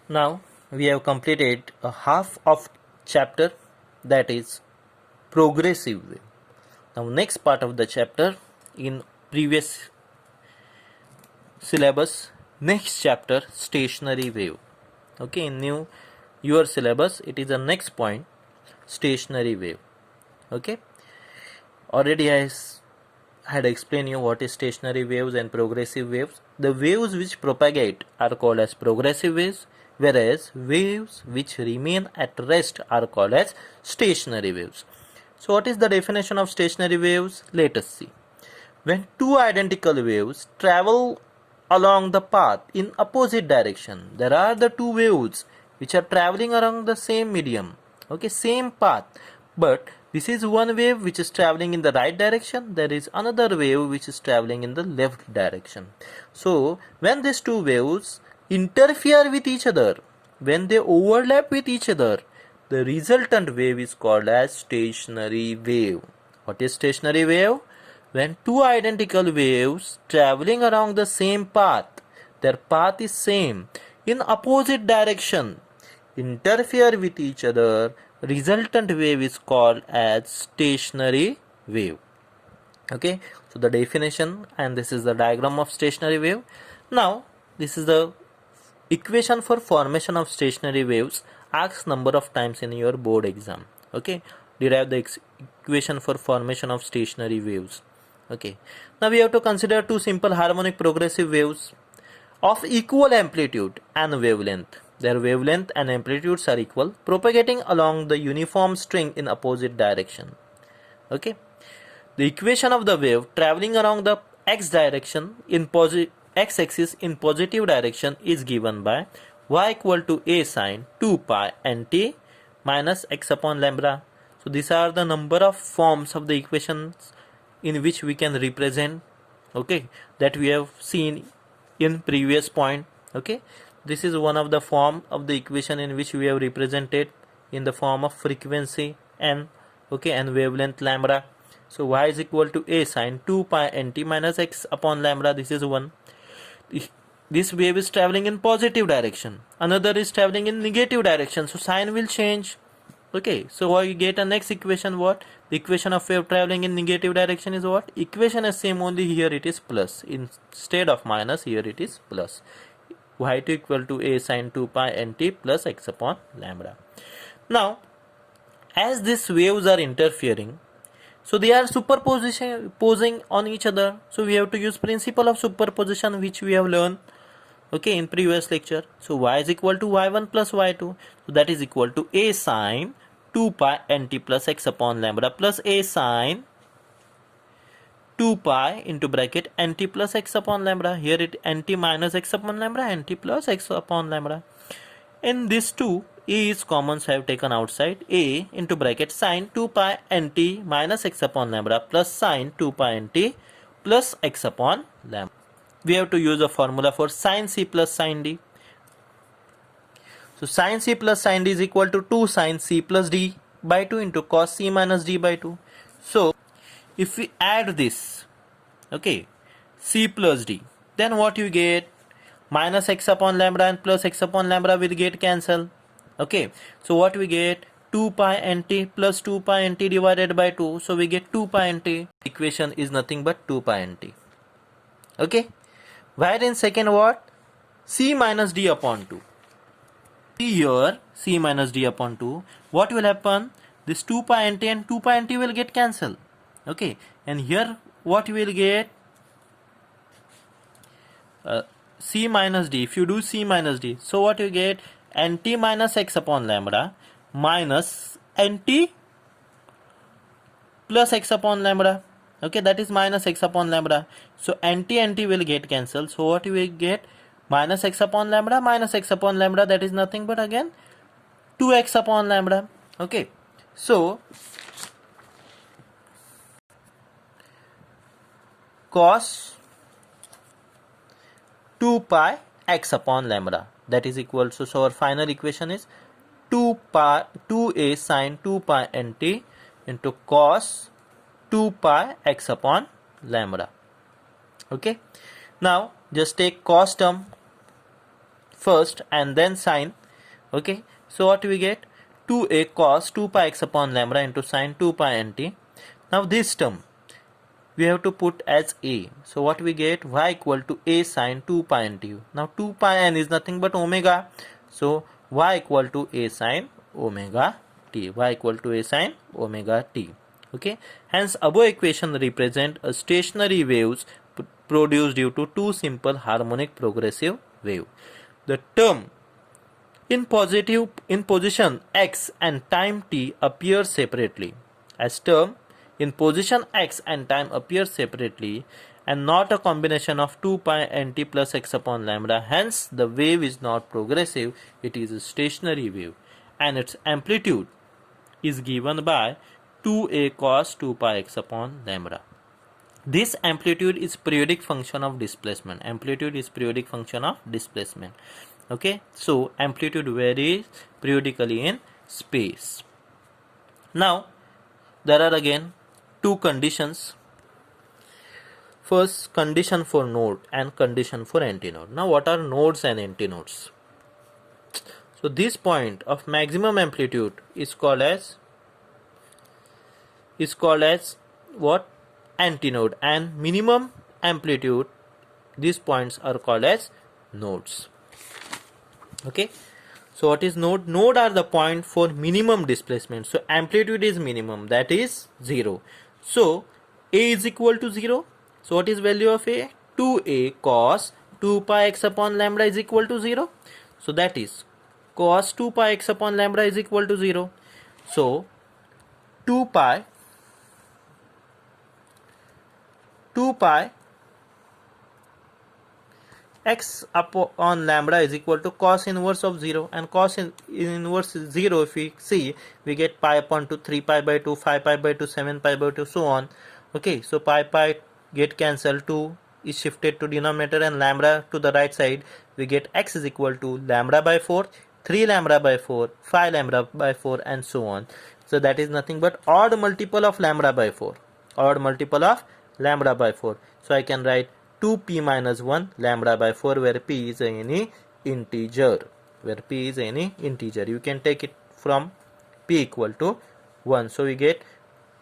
Now we have completed a half of chapter, that is progressive wave. Now next part of the chapter in previous syllabus, next chapter stationary wave. Okay, in your syllabus it is the next point, stationary wave. Okay, already I had explained you what is stationary waves and progressive waves. The waves which propagate are called as progressive waves, whereas waves which remain at rest are called as stationary waves. So what is the definition of stationary waves? Let us see. When two identical waves travel along the path in opposite direction, there are the two waves which are traveling along the same medium, okay, same path, but this is one wave which is traveling in the right direction, there is another wave which is traveling in the left direction. So when these two waves interfere with each other, when they overlap with each other, the resultant wave is called as stationary wave. What is stationary wave? When two identical waves traveling along the same path, their path is same, in opposite direction, interfere with each other, resultant wave is called as stationary wave. Okay, so the definition, and this is the diagram of stationary wave. Now this is the equation for formation of stationary waves, asked number of times in your board exam. Okay, derive the equation for formation of stationary waves. Okay, now we have to consider two simple harmonic progressive waves of equal amplitude and wavelength. Their wavelength and amplitudes are equal, propagating along the uniform string in opposite direction. Okay, the equation of the wave traveling along the x direction in x-axis in positive direction is given by y equal to a sine 2 pi nt minus x upon lambda. So these are the number of forms of the equations in which we can represent, okay, that we have seen in previous point. Okay, this is one of the form of the equation in which we have represented in the form of frequency n, okay, and wavelength lambda. So y is equal to a sine 2 pi nt minus x upon lambda. This is one. This wave is traveling in positive direction, another is traveling in negative direction, so sign will change. Okay, so we get a next equation. What? The equation of wave traveling in negative direction is what? Equation is same, only here it is plus. Instead of minus, here it is plus. Y2 equal to a sine 2 pi nt plus x upon lambda. Now, as these waves are interfering, so they are superposing on each other. So we have to use principle of superposition, which we have learned, okay, in previous lecture. So y is equal to y1 plus y2. So that is equal to a sine 2 pi nt plus x upon lambda plus a sine 2 pi into bracket nt plus x upon lambda. Here it nt minus x upon lambda, nt plus x upon lambda. In this two, a is common, so I have taken outside. A into bracket sine 2 pi nt minus x upon lambda plus sine 2 pi nt plus x upon lambda. We have to use a formula for sine c plus sine d. So sine c plus sine d is equal to 2 sine c plus d by 2 into cos c minus d by 2. So if we add this, okay, c plus d, then what you get? Minus x upon lambda and plus x upon lambda will get cancelled. Okay, so what we get? 2 pi nt plus 2 pi nt divided by 2. So we get 2 pi nt. Equation is nothing but 2 pi nt. Okay, where in second what? C minus d upon 2. See here, c minus d upon 2. What will happen? This 2 pi nt and 2 pi nt will get cancelled. Okay, and here what you will get? C minus d. If you do c minus d, so what you get? Nt minus x upon lambda minus nt plus x upon lambda. Okay, that is minus x upon lambda. So nt will get cancelled. So what you will get? Minus x upon lambda minus x upon lambda, that is nothing but again 2x upon lambda. Okay, so cos 2 pi x upon lambda, that is equal to, so our final equation is 2a sine 2 pi nt into cos 2 pi x upon lambda. Okay, now just take cos term first and then sine. Okay, so what we get? 2a cos 2 pi x upon lambda into sine 2 pi nt. Now this term we have to put as a. So what we get? Y equal to a sine 2 pi nt. Now 2 pi n is nothing but omega. So y equal to a sine omega t. Y equal to a sine omega t. Okay. Hence above equation represent a stationary waves produced due to two simple harmonic progressive wave. The term in position x and time t appears separately, as term in position x and time appears separately and not a combination of 2 pi nt plus x upon lambda. Hence the wave is not progressive, it is a stationary wave, and its amplitude is given by 2a cos 2 pi x upon lambda. This amplitude is periodic function of displacement. Amplitude is periodic function of displacement. Okay, so amplitude varies periodically in space. Now there are again two conditions. First, condition for node and condition for antinode. Now what are nodes and antinodes? So this point of maximum amplitude is called as what? Antinode, and minimum amplitude, these points are called as nodes. Okay, so what is node? Node are the point for minimum displacement. So amplitude is minimum, that is 0. So a is equal to 0. So what is value of a? 2a cos 2 pi x upon lambda is equal to 0. So that is cos 2 pi x upon lambda is equal to 0. So 2 pi x upon lambda is equal to cos inverse of 0, and cos inverse is 0. If we see, we get pi upon 2, 3 pi by 2, 5 pi by 2, 7 pi by 2, so on. Okay, so pi get cancelled, 2 is shifted to denominator and lambda to the right side. We get x is equal to lambda by 4, 3 lambda by 4, 5 lambda by 4, and so on. So that is nothing but odd multiple of lambda by 4. Odd multiple of lambda by 4. So I can write 2p minus 1 lambda by 4, where p is any integer. You can take it from p equal to 1. So we get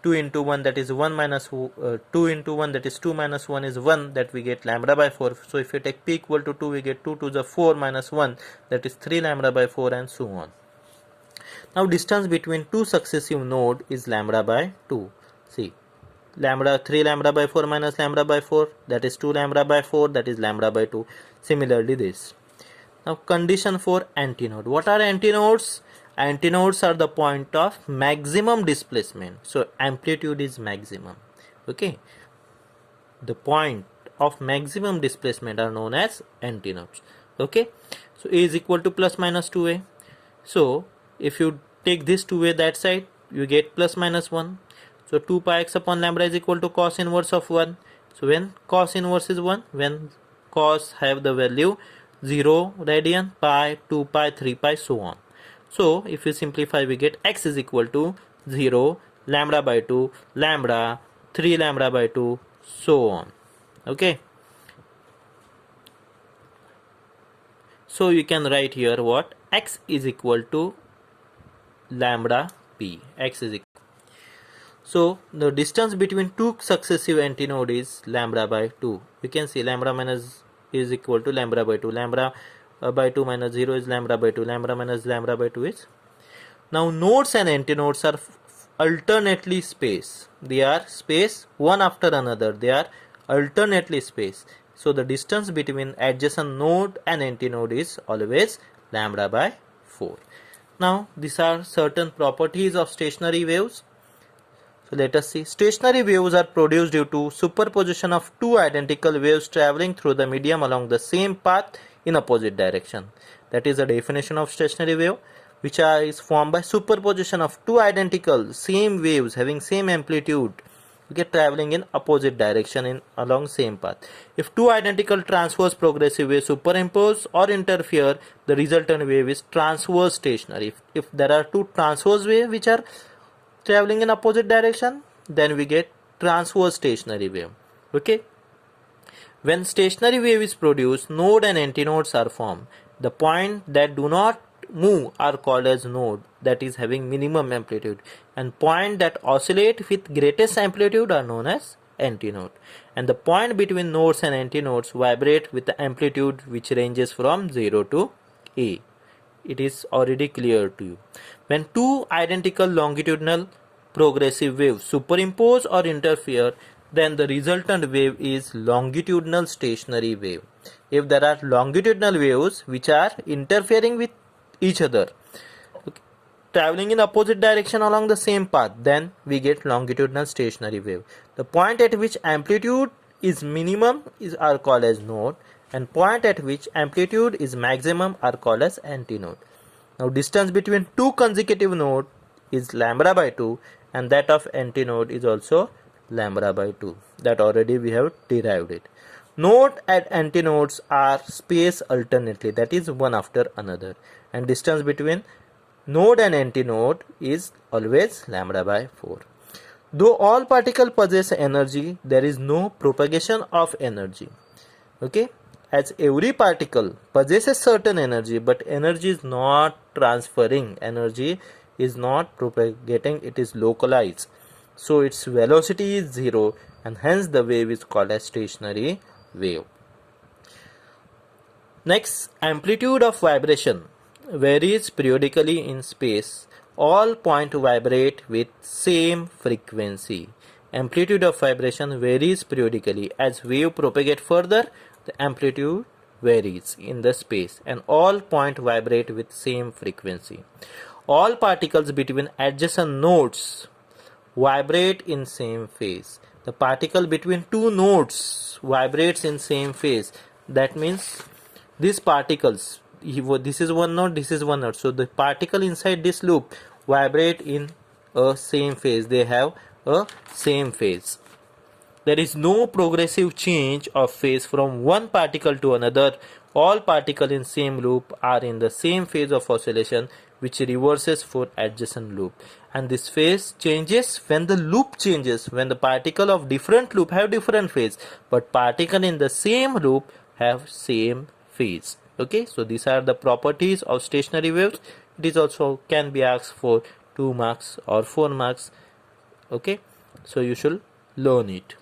2 into 1, that is 1 minus 2 into 1, that is 2 minus 1 is 1, that we get lambda by 4. So if you take p equal to 2, we get 2 to the 4 minus 1, that is 3 lambda by 4, and so on. Now distance between two successive node is lambda by 2. See, 3 lambda by 4 minus lambda by 4, that is 2 lambda by 4, that is lambda by 2. Similarly this. Now condition for antinode. What are antinodes? Antinodes are the point of maximum displacement. So amplitude is maximum. Okay, the point of maximum displacement are known as antinodes. Okay, so a is equal to plus minus 2a. So if you take this 2a that side, you get plus minus 1. So 2 pi x upon lambda is equal to cos inverse of 1. So when cos inverse is 1, when cos have the value 0 radian, pi, 2 pi, 3 pi, so on. So if you simplify, we get x is equal to 0, lambda by 2, lambda, 3 lambda by 2, so on. Okay. So you can write here what? X is equal to lambda p. X is equal. So the distance between two successive antinode is lambda by 2. You can see lambda minus is equal to lambda by 2. Lambda by 2 minus 0 is lambda by 2. Lambda minus lambda by 2 is. Now nodes and antinodes are alternately spaced. They are spaced one after another. They are alternately spaced. So the distance between adjacent node and antinode is always lambda by 4. Now these are certain properties of stationary waves. So let us see. Stationary waves are produced due to superposition of two identical waves traveling through the medium along the same path in opposite direction. That is the definition of stationary wave, which is formed by superposition of two identical same waves having same amplitude, okay, traveling in opposite direction along same path. If two identical transverse progressive waves superimpose or interfere, the resultant wave is transverse stationary. If there are two transverse waves which are traveling in opposite direction, then we get transverse stationary wave. Okay, when stationary wave is produced, node and antinodes are formed. The point that do not move are called as node, that is having minimum amplitude, and point that oscillate with greatest amplitude are known as antinode. And the point between nodes and antinodes vibrate with the amplitude which ranges from 0 to A. It is already clear to you. When two identical longitudinal progressive waves superimpose or interfere, then the resultant wave is longitudinal stationary wave. If there are longitudinal waves which are interfering with each other, okay, traveling in opposite direction along the same path, then we get longitudinal stationary wave. The point at which amplitude is minimum are called as node, and point at which amplitude is maximum are called as antinode. Now distance between two consecutive nodes is lambda by 2, and that of antinode is also lambda by 2. That already we have derived it. Node and antinodes are spaced alternately, that is one after another, and distance between node and antinode is always lambda by 4. Though all particles possess energy, there is no propagation of energy. Okay, as every particle possesses certain energy, but energy is not transferring, energy is not propagating, it is localized. So its velocity is 0, and hence the wave is called as stationary wave. Next, amplitude of vibration varies periodically in space. All points vibrate with same frequency. Amplitude of vibration varies periodically. As wave propagate further, the amplitude varies in the space, and all points vibrate with same frequency. All particles between adjacent nodes vibrate in same phase. The particle between two nodes vibrates in same phase. That means these particles, this is one node, this is one node, so the particle inside this loop vibrate in a same phase. They have a same phase. There is no progressive change of phase from one particle to another. All particles in same loop are in the same phase of oscillation, which reverses for adjacent loop. And this phase changes when the loop changes, when the particle of different loop have different phase, but particle in the same loop have same phase. Okay, so these are the properties of stationary waves. It is also can be asked for 2 marks or 4 marks. Okay, so you should learn it.